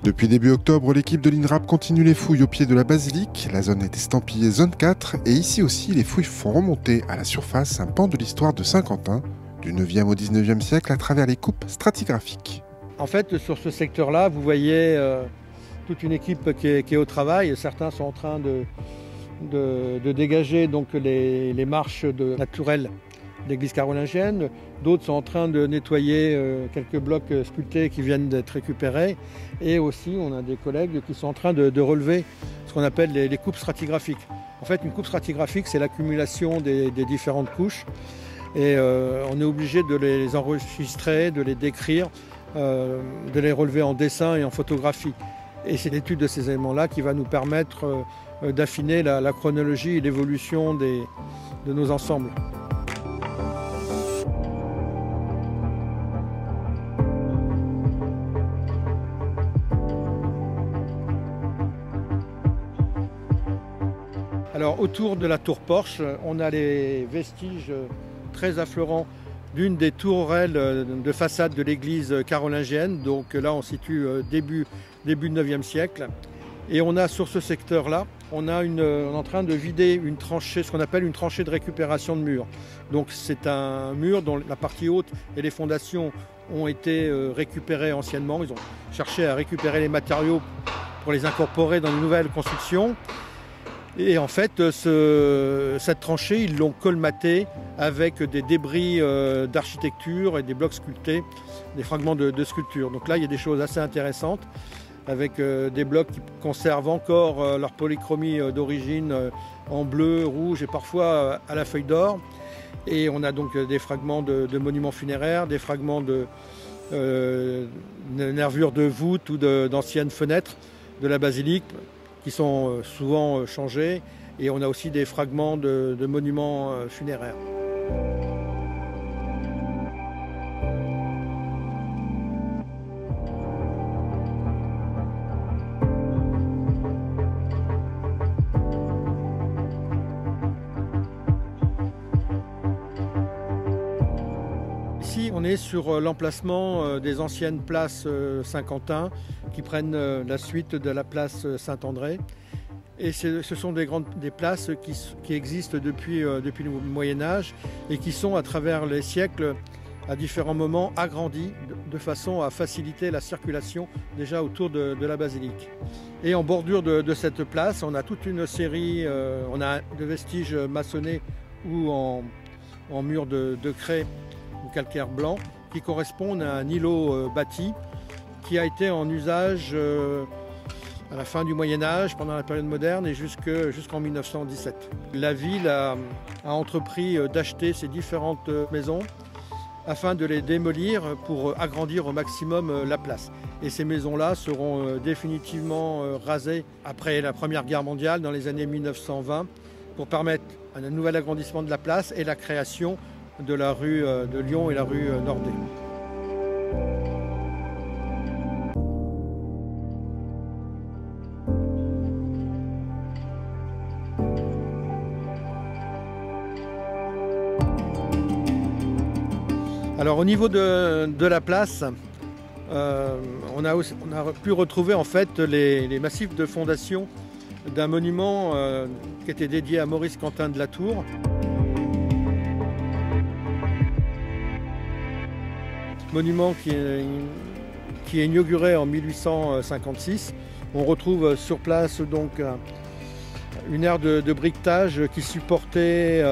Depuis début octobre, l'équipe de l'INRAP continue les fouilles au pied de la basilique. La zone est estampillée zone 4 et ici aussi, les fouilles font remonter à la surface un pan de l'histoire de Saint-Quentin, du 9e au 19e siècle à travers les coupes stratigraphiques. En fait, sur ce secteur-là, vous voyez toute une équipe qui est au travail. Certains sont en train de dégager donc, les marches de la tourelle d'église carolingienne. D'autres sont en train de nettoyer quelques blocs sculptés qui viennent d'être récupérés. Et aussi, on a des collègues qui sont en train de relever ce qu'on appelle les coupes stratigraphiques. En fait, une coupe stratigraphique, c'est l'accumulation des différentes couches. Et on est obligé de les enregistrer, de les décrire, de les relever en dessin et en photographie. Et c'est l'étude de ces éléments-là qui va nous permettre d'affiner la chronologie et l'évolution de nos ensembles. Alors, autour de la tour porche, on a les vestiges très affleurants d'une des tourelles de façade de l'église carolingienne. Donc là, on situe début 9e siècle. Et on a sur ce secteur-là, on est en train de vider une tranchée, ce qu'on appelle une tranchée de récupération de mur. Donc c'est un mur dont la partie haute et les fondations ont été récupérées anciennement. Ils ont cherché à récupérer les matériaux pour les incorporer dans une nouvelle construction. Et en fait, cette tranchée, ils l'ont colmatée avec des débris d'architecture et des blocs sculptés, des fragments de sculpture. Donc là, il y a des choses assez intéressantes avec des blocs qui conservent encore leur polychromie d'origine en bleu, rouge et parfois à la feuille d'or. Et on a donc des fragments de monuments funéraires, des fragments de nervures de voûtes ou d'anciennes fenêtres de la basilique, qui sont souvent changés, et on a aussi des fragments de monuments funéraires. Ici, on est sur l'emplacement des anciennes places Saint-Quentin qui prennent la suite de la place Saint-André. Et ce sont des places qui existent depuis le Moyen-Âge et qui sont, à travers les siècles, à différents moments, agrandies de façon à faciliter la circulation déjà autour de la basilique. Et en bordure de cette place, on a toute une série de vestiges maçonnés ou en murs de craie ou calcaire blanc qui correspondent à un îlot bâti qui a été en usage à la fin du Moyen-Âge, pendant la période moderne et jusqu'en 1917. La ville a entrepris d'acheter ces différentes maisons afin de les démolir pour agrandir au maximum la place. Et ces maisons-là seront définitivement rasées après la Première Guerre mondiale, dans les années 1920, pour permettre un nouvel agrandissement de la place et la création de la rue de Lyon et la rue Nordet. Alors au niveau de la place, on a pu retrouver en fait les massifs de fondation d'un monument qui était dédié à Maurice Quentin de la Tour. Monument qui est inauguré en 1856. On retrouve sur place donc une aire de briquetage qui supportait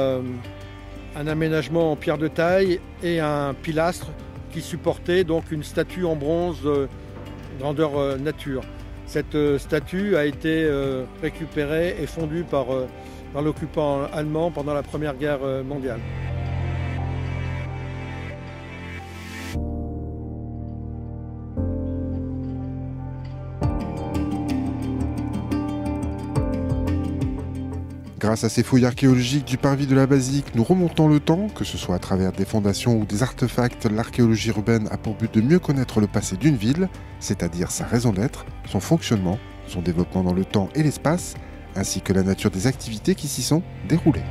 un aménagement en pierre de taille et un pilastre qui supportait donc une statue en bronze grandeur nature. Cette statue a été récupérée et fondue par l'occupant allemand pendant la Première Guerre mondiale. Grâce à ces fouilles archéologiques du parvis de la basilique, nous remontons le temps, que ce soit à travers des fondations ou des artefacts. L'archéologie urbaine a pour but de mieux connaître le passé d'une ville, c'est-à-dire sa raison d'être, son fonctionnement, son développement dans le temps et l'espace, ainsi que la nature des activités qui s'y sont déroulées.